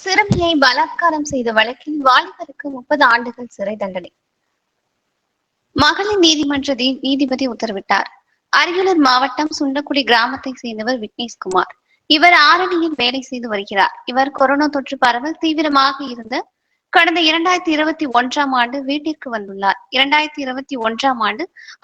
சிறுமியை பலாத்காரம் செய்த வழக்கில் வாலிபருக்கு 30 ஆண்டுகள் சிறை தண்டனை. மகளிர் நீதிமன்ற நீதிபதி உத்தரவிட்டார். அரியலூர் மாவட்டம் சுண்டக்குடி கிராமத்தை சேர்ந்தவர் விக்னேஷ்குமார். இவர் ஆரணியில் வேலை செய்து வருகிறார். இவர் கொரோனா தொற்று பரவல் தீவிரமாக இருந்த கடந்த 2021ஆம் ஆண்டு வீட்டிற்கு வந்துள்ளார். 2021ஆம் ஆண்டு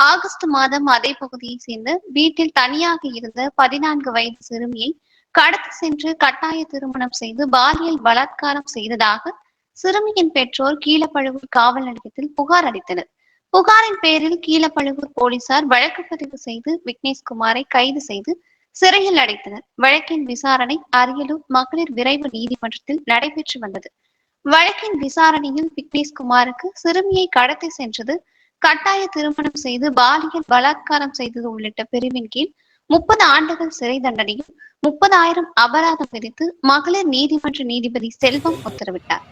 ஆகஸ்ட் மாதம் அதே பகுதியை சேர்ந்த வீட்டில் தனியாக இருந்த 14 வயது சிறுமியை கடத்தி சென்று கட்டாய திருமணம் செய்து பாலியல் பலாத்காரம் செய்ததாக சிறுமியின் பெற்றோர் கீழப்பழுவூர் காவல் நிலையத்தில் புகார் அளித்தனர். புகாரின் பேரில் கீழப்பழுவூர் போலீசார் வழக்கு பதிவு செய்து விக்னேஷ்குமாரை கைது செய்து சிறையில் அடைத்தனர். வழக்கின் விசாரணை அரியலூர் மகளிர் விரைவு நீதிமன்றத்தில் நடைபெற்று வந்தது. வழக்கின் விசாரணையில் விக்னேஷ்குமாருக்கு சிறுமியை கடத்தி சென்றது, கட்டாய திருமணம் செய்து பாலியல் பலாத்காரம் செய்தது உள்ளிட்ட பிரிவின் கீழ் 30 ஆண்டுகள் சிறை தண்டனையும் 30,000 அபராதம் விதித்து மகளிர் நீதிமன்ற நீதிபதி செல்வம் உத்தரவிட்டார்.